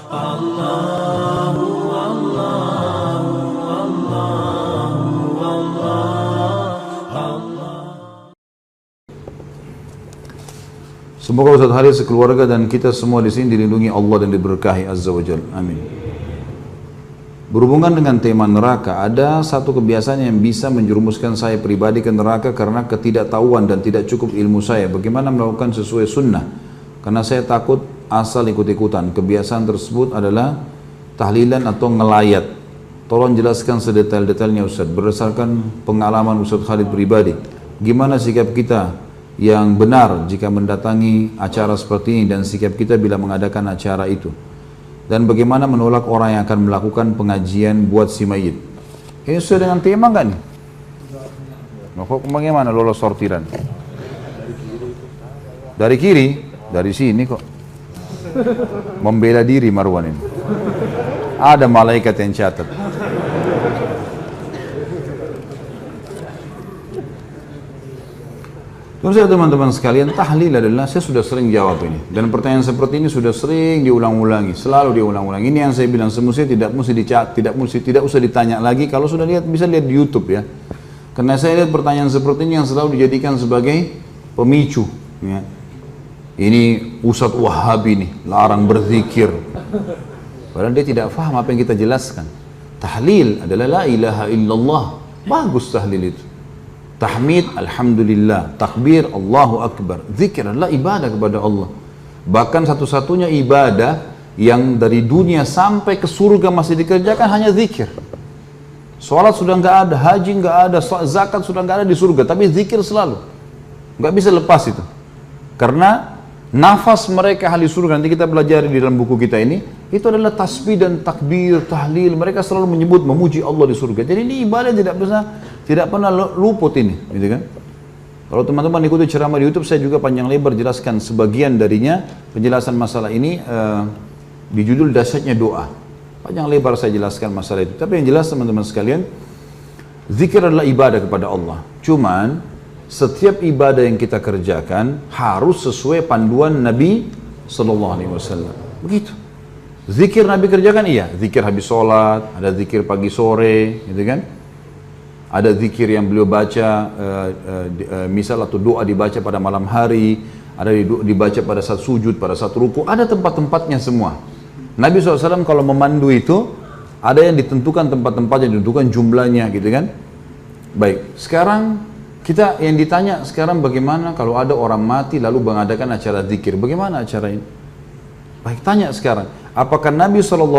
Semoga Ustaz Haris sekeluarga dan kita semua di sini dilindungi Allah dan diberkahi Azza wa Jalla. Amin. Berhubungan dengan tema neraka, ada satu kebiasaan yang bisa menjerumuskan saya pribadi ke neraka karena ketidaktahuan dan tidak cukup ilmu saya. Bagaimana melakukan sesuai sunnah? Karena saya takut asal ikut-ikutan. Kebiasaan tersebut adalah tahlilan atau ngelayat. Tolong jelaskan sedetail-detailnya Ustaz. Berdasarkan pengalaman Ustaz Khalid pribadi, gimana sikap kita yang benar jika mendatangi acara seperti ini dan sikap kita bila mengadakan acara itu, dan bagaimana menolak orang yang akan melakukan pengajian buat si mayit. Ini sesuai dengan tema nggak nih? Nah, kok bagaimana lolos sortiran? Dari kiri, dari sini kok. Membela diri Marwan ini. Ada malaikat yang catat. Terus teman-teman sekalian, tahlil adalah, saya sudah sering jawab ini, dan pertanyaan seperti ini sudah sering diulang-ulangi, selalu diulang-ulangi. Ini yang saya bilang, semestinya tidak usah ditanya lagi. Kalau sudah lihat, bisa lihat di YouTube ya. Karena saya lihat pertanyaan seperti ini yang selalu dijadikan sebagai pemicu ya. Ini Ustadz Wahabi nih, larang berzikir, padahal dia tidak paham apa yang kita jelaskan. Tahlil adalah la ilaha illallah, bagus tahlil itu. Tahmid, alhamdulillah. Takbir, Allahu Akbar. Zikir adalah ibadah kepada Allah. Bahkan satu-satunya ibadah yang dari dunia sampai ke surga masih dikerjakan hanya zikir. Sholat sudah nggak ada, haji nggak ada, zakat sudah nggak ada di surga, tapi zikir selalu. Nggak bisa lepas itu. Karena nafas mereka ahli surga, nanti kita belajar di dalam buku kita ini, itu adalah tasbih dan takbir, tahlil. Mereka selalu menyebut, memuji Allah di surga. Jadi ini ibadah tidak pernah luput ini, gitu kan? Kalau teman-teman ikuti ceramah di YouTube, saya juga panjang lebar jelaskan sebagian darinya, penjelasan masalah ini di judul Dahsyatnya Doa. Panjang lebar saya jelaskan masalah itu. Tapi yang jelas teman-teman sekalian, zikir adalah ibadah kepada Allah. Cuman setiap ibadah yang kita kerjakan harus sesuai panduan Nabi Sallallahu Alaihi Wasallam. Begitu. Zikir Nabi kerjakan, iya. Zikir habis sholat, ada zikir pagi sore, gitu kan? Ada zikir yang beliau baca, misal atau doa dibaca pada malam hari, ada dibaca pada saat sujud, pada saat ruku, ada tempat-tempatnya semua. Nabi SAW kalau memandu itu, ada yang ditentukan tempat-tempatnya, ditentukan jumlahnya, gitu kan? Baik, sekarang kita yang ditanya sekarang bagaimana kalau ada orang mati lalu mengadakan acara zikir, bagaimana acara ini? Baik, tanya sekarang, apakah Nabi SAW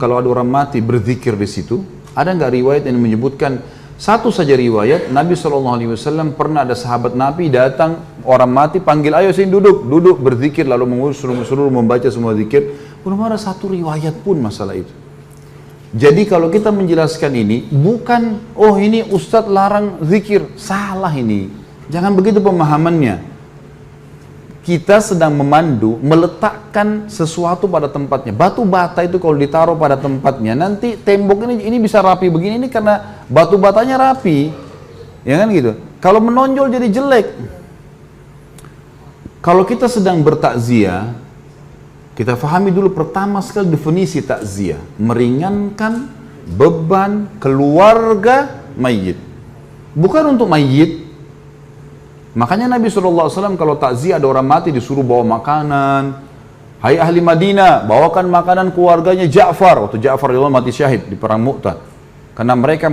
kalau ada orang mati berzikir di situ? Ada nggak riwayat yang menyebutkan? Satu saja riwayat, Nabi SAW pernah ada sahabat Nabi datang, orang mati, panggil, ayo sini duduk berzikir, lalu suruh membaca semua zikir. Belum ada satu riwayat pun masalah itu. Jadi kalau kita menjelaskan ini, bukan, oh ini Ustadz larang zikir, salah ini. Jangan begitu pemahamannya. Kita sedang memandu, meletakkan sesuatu pada tempatnya. Batu bata itu kalau ditaruh pada tempatnya, nanti tembok ini bisa rapi begini, ini karena batu batanya rapi, ya kan gitu. Kalau menonjol jadi jelek. Kalau kita sedang bertakziah, kita fahami dulu pertama sekali definisi takziah, meringankan beban keluarga mayit, bukan untuk mayit. Makanya Nabi SAW kalau takziah ada orang mati disuruh bawa makanan. Hai ahli Madinah, bawakan makanan keluarganya Ja'far. Waktu Ja'far mati syahid di perang Mu'tah. Karena mereka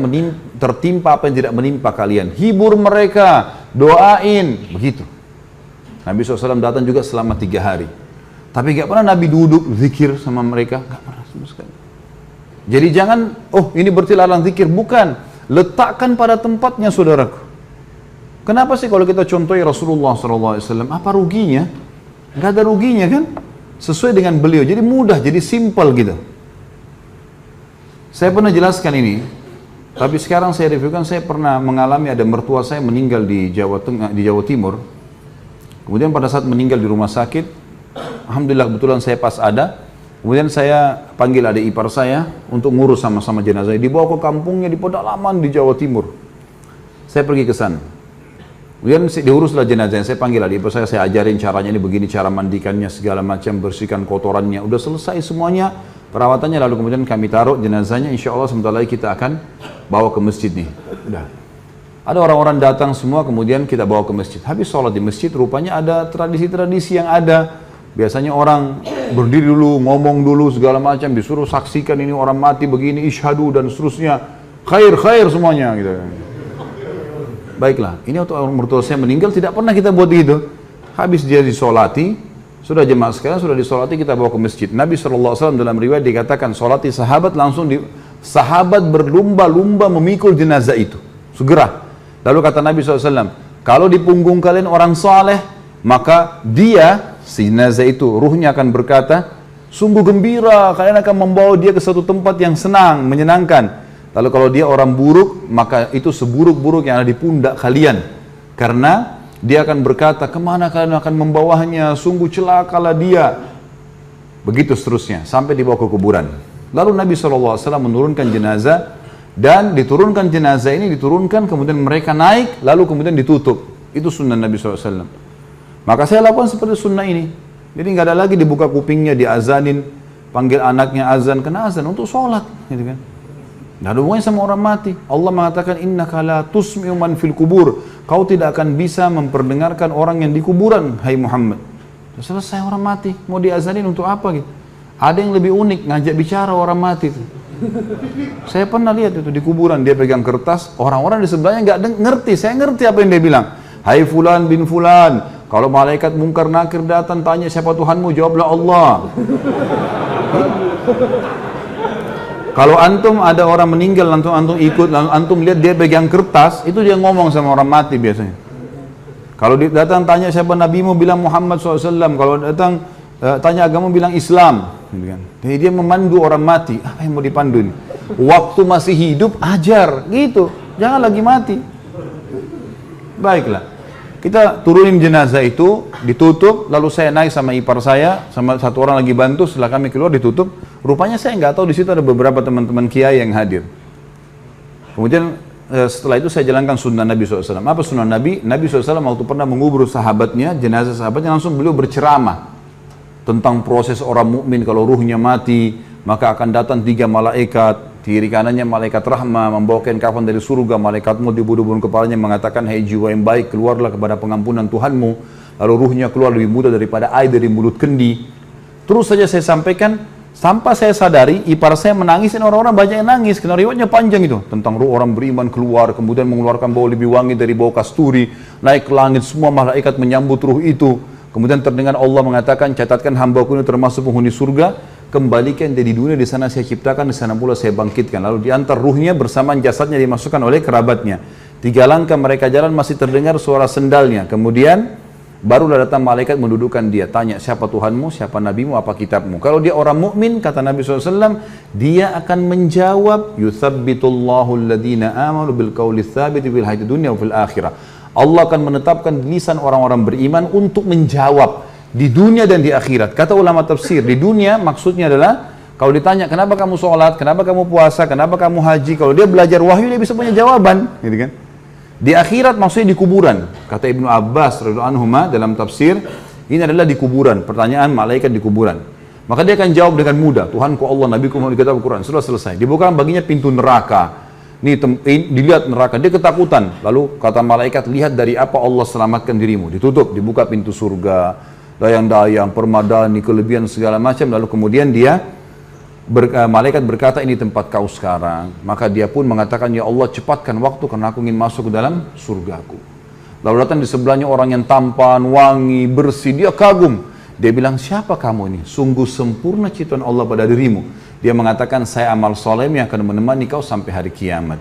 tertimpa apa yang tidak menimpa kalian. Hibur mereka, doain, begitu. Nabi SAW datang juga selama 3 hari. Tapi gak pernah Nabi duduk zikir sama mereka, gak pernah sama sekali. Jadi jangan, oh ini berarti larang zikir, bukan. Letakkan pada tempatnya saudaraku. Kenapa sih kalau kita contohi Rasulullah SAW, apa ruginya? Nggak ada ruginya kan? Sesuai dengan beliau, jadi mudah, jadi simple gitu. Saya pernah jelaskan ini, tapi sekarang saya reviewkan, saya pernah mengalami ada mertua saya meninggal di Jawa Tengah, di Jawa Timur. Kemudian pada saat meninggal di rumah sakit, alhamdulillah kebetulan saya pas ada. Kemudian saya panggil adik ipar saya untuk ngurus sama-sama jenazah. Dibawa ke kampungnya di pedalaman di Jawa Timur. Saya pergi ke sana. Kemudian diuruslah jenazahnya, saya panggil adik saya ajarin caranya ini begini, cara mandikannya segala macam, bersihkan kotorannya. Udah selesai semuanya perawatannya, lalu kemudian kami taruh jenazahnya, insya Allah sebentar lagi kita akan bawa ke masjid nih. Udah. Ada orang-orang datang semua, kemudian kita bawa ke masjid. Habis sholat di masjid, rupanya ada tradisi-tradisi yang ada. Biasanya orang berdiri dulu, ngomong dulu segala macam, disuruh saksikan ini orang mati begini, isyhadu dan seterusnya. Khair semuanya gitu. Baiklah, ini waktu orang mertua saya meninggal tidak pernah kita buat gitu. Habis dia disolati, sudah jemaah sekalian sudah disolati, kita bawa ke masjid. Nabi SAW dalam riwayat dikatakan solati sahabat langsung sahabat berlumba-lumba memikul jenazah itu segera. Lalu kata Nabi SAW, kalau di punggung kalian orang soleh, maka dia si jenazah itu ruhnya akan berkata, sungguh gembira, kalian akan membawa dia ke satu tempat yang senang, menyenangkan. Lalu kalau dia orang buruk, maka itu seburuk-buruk yang ada di pundak kalian. Karena dia akan berkata, kemana kalian akan membawanya, sungguh celakalah dia. Begitu seterusnya, sampai dibawa ke kuburan. Lalu Nabi SAW menurunkan jenazah, dan diturunkan jenazah ini, kemudian mereka naik, lalu kemudian ditutup. Itu sunnah Nabi SAW. Maka saya lakukan seperti sunnah ini. Jadi nggak ada lagi dibuka kupingnya, diazanin, panggil anaknya azan, kena azan untuk sholat. Gitu kan. Nggak ada hubungannya sama orang mati. Allah mengatakan, innaka la tusmi'u man fil kubur. Kau tidak akan bisa memperdengarkan orang yang di kuburan, hai Muhammad. Selesai orang mati, mau diazanin untuk apa gitu? Ada yang lebih unik, ngajak bicara orang mati itu. Saya pernah lihat itu di kuburan, dia pegang kertas, orang-orang di sebelahnya nggak ngerti. Saya ngerti apa yang dia bilang. Hai fulan bin fulan, kalau malaikat mungkar nakir datang tanya siapa Tuhanmu, jawablah Allah. Kalau antum ada orang meninggal, antum ikut, antum lihat dia pegang kertas, itu dia ngomong sama orang mati biasanya. Kalau datang tanya siapa nabimu, bilang Muhammad SAW. Kalau datang tanya agama, bilang Islam. Jadi dia memandu orang mati. Apa yang mau dipandu ini? Waktu masih hidup, ajar. Gitu. Jangan lagi mati. Baiklah. Kita turunin jenazah itu, ditutup, lalu saya naik sama ipar saya, sama satu orang lagi bantu, setelah kami keluar ditutup. Rupanya saya nggak tahu di situ ada beberapa teman-teman kiai yang hadir. Kemudian setelah itu saya jalankan sunnah Nabi SAW. Apa sunnah Nabi? Nabi SAW waktu pernah mengubur sahabatnya, jenazah sahabatnya, langsung beliau berceramah tentang proses orang mukmin kalau ruhnya mati, maka akan datang 3 malaikat. Kiri kanannya malaikat rahmah membawakan kafan dari surga, malaikat maut dibunuh-bunuh kepalanya mengatakan, hai jiwa yang baik, keluarlah kepada pengampunan Tuhanmu. Lalu ruhnya keluar lebih mudah daripada air dari mulut kendi. Terus saja saya sampaikan, sampai saya sadari ipar saya menangis dan orang-orang banyak yang nangis, karena riwayatnya panjang itu tentang ruh orang beriman keluar, kemudian mengeluarkan bau lebih wangi dari bau kasturi, naik ke langit, semua malaikat menyambut ruh itu. Kemudian terdengar Allah mengatakan, catatkan hambaku ini termasuk penghuni surga, kembalikan dia di dunia, di sana saya ciptakan, di sana pula saya bangkitkan. Lalu diantar ruhnya bersamaan jasadnya dimasukkan oleh kerabatnya. 3 langkah mereka jalan masih terdengar suara sendalnya. Kemudian barulah datang malaikat mendudukkan dia, tanya siapa Tuhanmu, siapa nabimu, apa kitabmu. Kalau dia orang mukmin, kata Nabi SAW, dia akan menjawab, yuthabbitullahu alladhina amanu bil qawli tsabiti fil hayatid dunya wa fil akhirah. Allah akan menetapkan lisan orang-orang beriman untuk menjawab di dunia dan di akhirat. Kata ulama tafsir, di dunia maksudnya adalah kalau ditanya kenapa kamu sholat, kenapa kamu puasa, kenapa kamu haji, kalau dia belajar wahyu dia bisa punya jawaban, gitu kan? Di akhirat maksudnya di kuburan. Kata Ibnu Abbas radhiyallahu anhuma dalam tafsir, ini adalah di kuburan, pertanyaan malaikat di kuburan. Maka dia akan jawab dengan mudah, Tuhanku Allah, Nabiku Muhammad, dikatakan Al-Quran. Sudah selesai. Dibuka baginya pintu neraka. Dilihat neraka, dia ketakutan. Lalu kata malaikat, lihat dari apa Allah selamatkan dirimu. Ditutup, dibuka pintu surga, dayang-dayang, permadani, kelebihan segala macam. Lalu kemudian malaikat berkata, ini tempat kau sekarang. Maka dia pun mengatakan, ya Allah cepatkan waktu karena aku ingin masuk ke dalam surgaku. Lalu datang di sebelahnya orang yang tampan, wangi, bersih. Dia kagum. Dia bilang, siapa kamu ini? Sungguh sempurna ciptaan Allah pada dirimu. Dia mengatakan, saya amal soleh yang akan menemani kau sampai hari kiamat.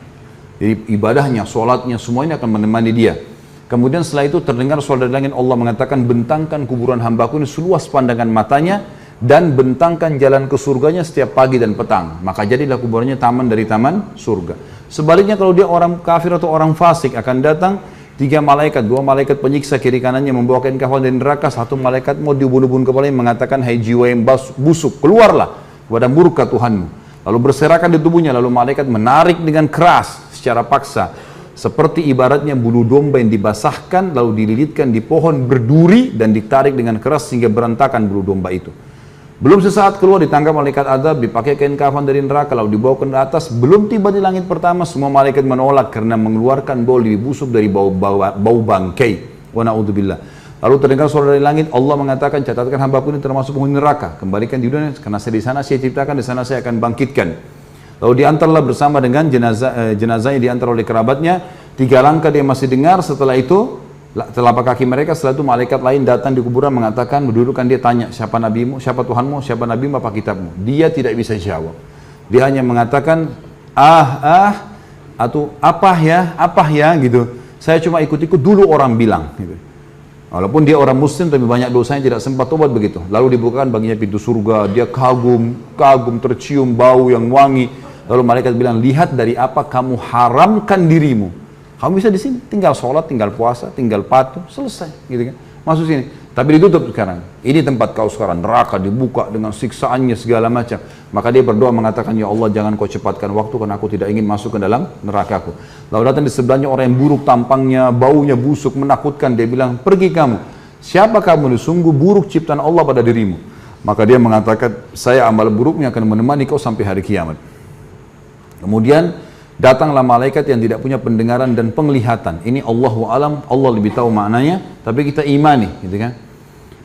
Jadi ibadahnya, sholatnya, semua ini akan menemani dia. Kemudian setelah itu terdengar suara dari langit, Allah mengatakan, bentangkan kuburan hambaku ini seluas pandangan matanya, dan bentangkan jalan ke surganya setiap pagi dan petang. Maka jadilah kuburannya taman dari taman surga. Sebaliknya kalau dia orang kafir atau orang fasik, akan datang 3 malaikat, 2 malaikat penyiksa kiri kanannya membawakan kafan dari neraka, 1 malaikat mau dibunuh-bunuh kepalanya mengatakan, hai jiwa yang busuk, keluarlah kepada murka Tuhanmu. Lalu berserakan di tubuhnya, lalu malaikat menarik dengan keras secara paksa. seperti ibaratnya bulu domba yang dibasahkan lalu dililitkan di pohon berduri dan ditarik dengan keras sehingga berantakan bulu domba itu. Belum sesaat keluar ditangkap malaikat azab, dipakai kain kafan dari neraka lalu dibawa ke atas. Belum tiba di langit pertama semua malaikat menolak karena mengeluarkan bau lebih busuk dari bau bangkai. Wa na'udzubillah. Lalu terdengar suara dari langit, Allah mengatakan, catatkan hambaku ini termasuk penghuni neraka, kembalikan di dunia karena di sana saya ciptakan, di sana saya akan bangkitkan. Lalu diantarlah bersama dengan jenazahnya diantar oleh kerabatnya. 3 langkah dia masih dengar, setelah itu telapak kaki mereka, setelah itu malaikat lain datang di kuburan mengatakan, berdudukkan dia tanya, siapa nabimu, siapa Tuhanmu, siapa nabimu, apa kitabmu. Dia tidak bisa jawab. Dia hanya mengatakan, atau apa ya gitu. Saya cuma ikut-ikut dulu orang bilang gitu. Walaupun dia orang muslim tapi banyak dosanya tidak sempat tobat begitu. Lalu dibukakan baginya pintu surga, dia kagum tercium bau yang wangi. Lalu malaikat bilang, lihat dari apa kamu haramkan dirimu. Kamu bisa di sini, tinggal sholat, tinggal puasa, tinggal patuh, selesai, gitu kan? Masuk sini. Tapi ditutup sekarang. Ini tempat kau sekarang, neraka dibuka dengan siksaannya segala macam. Maka dia berdoa mengatakan, ya Allah jangan kau cepatkan waktu karena aku tidak ingin masuk ke dalam nerakaku. Lalu datang di sebelahnya orang yang buruk tampangnya, baunya busuk, menakutkan. Dia bilang, pergi kamu. Siapa kamu? Sungguh buruk ciptaan Allah pada dirimu. Maka dia mengatakan, saya amal buruknya akan menemani kau sampai hari kiamat. Kemudian datanglah malaikat yang tidak punya pendengaran dan penglihatan. Ini Allahu alam, Allah lebih tahu maknanya, tapi kita imani, gitu kan?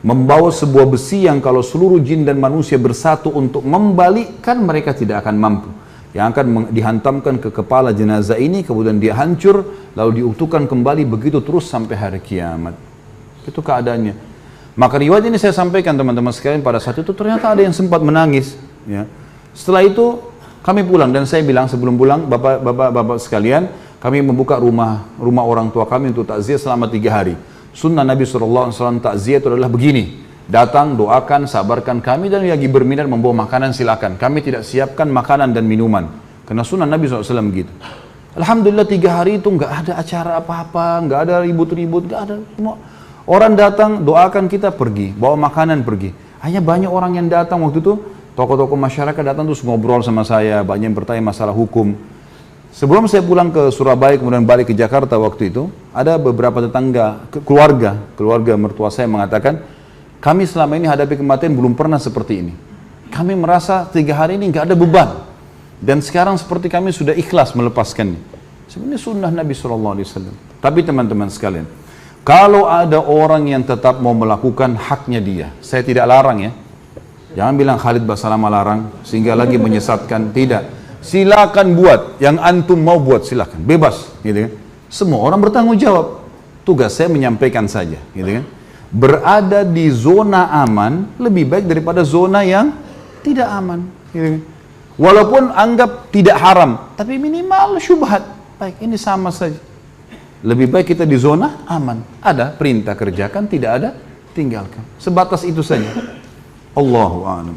Membawa sebuah besi yang kalau seluruh jin dan manusia bersatu untuk membalikkan, mereka tidak akan mampu. Yang akan dihantamkan ke kepala jenazah ini, kemudian dia hancur, lalu diutuhkan kembali begitu terus sampai hari kiamat. Itu keadaannya. Maka riwayat ini saya sampaikan teman-teman sekalian, pada saat itu ternyata ada yang sempat menangis. Ya. Setelah itu kami pulang dan saya bilang sebelum pulang, bapak sekalian, kami membuka rumah orang tua kami untuk takziah selama 3 hari. Sunnah Nabi SAW takziah itu adalah begini, datang, doakan, sabarkan kami, dan lagi berminat membawa makanan silakan. Kami tidak siapkan makanan dan minuman, karena sunnah Nabi SAW begitu. Alhamdulillah 3 hari itu nggak ada acara apa-apa, nggak ada ribut-ribut, nggak ada. Semua orang datang, doakan kita, pergi, bawa makanan, pergi. Hanya banyak orang yang datang waktu itu. Tokoh-tokoh masyarakat datang terus ngobrol sama saya, banyak yang bertanya masalah hukum. Sebelum saya pulang ke Surabaya, kemudian balik ke Jakarta waktu itu, ada beberapa tetangga, keluarga mertua saya mengatakan, kami selama ini hadapi kematian belum pernah seperti ini. Kami merasa 3 hari ini nggak ada beban. Dan sekarang seperti kami sudah ikhlas melepaskannya. Sebenarnya sunnah Nabi SAW. Tapi teman-teman sekalian, kalau ada orang yang tetap mau melakukan haknya dia, saya tidak larang ya. Jangan bilang Khalid Basalamah larang sehingga lagi menyesatkan. Tidak. Silakan buat yang antum mau buat, silakan, bebas, gitu kan. Semua orang bertanggung jawab. Tugas saya menyampaikan saja, gitu kan. Berada di zona aman lebih baik daripada zona yang tidak aman, gitu kan. Walaupun anggap tidak haram, tapi minimal syubhat. Baik, ini sama saja. Lebih baik kita di zona aman. Ada perintah kerjakan, tidak ada tinggalkan. Sebatas itu saja. Allahu a'lam.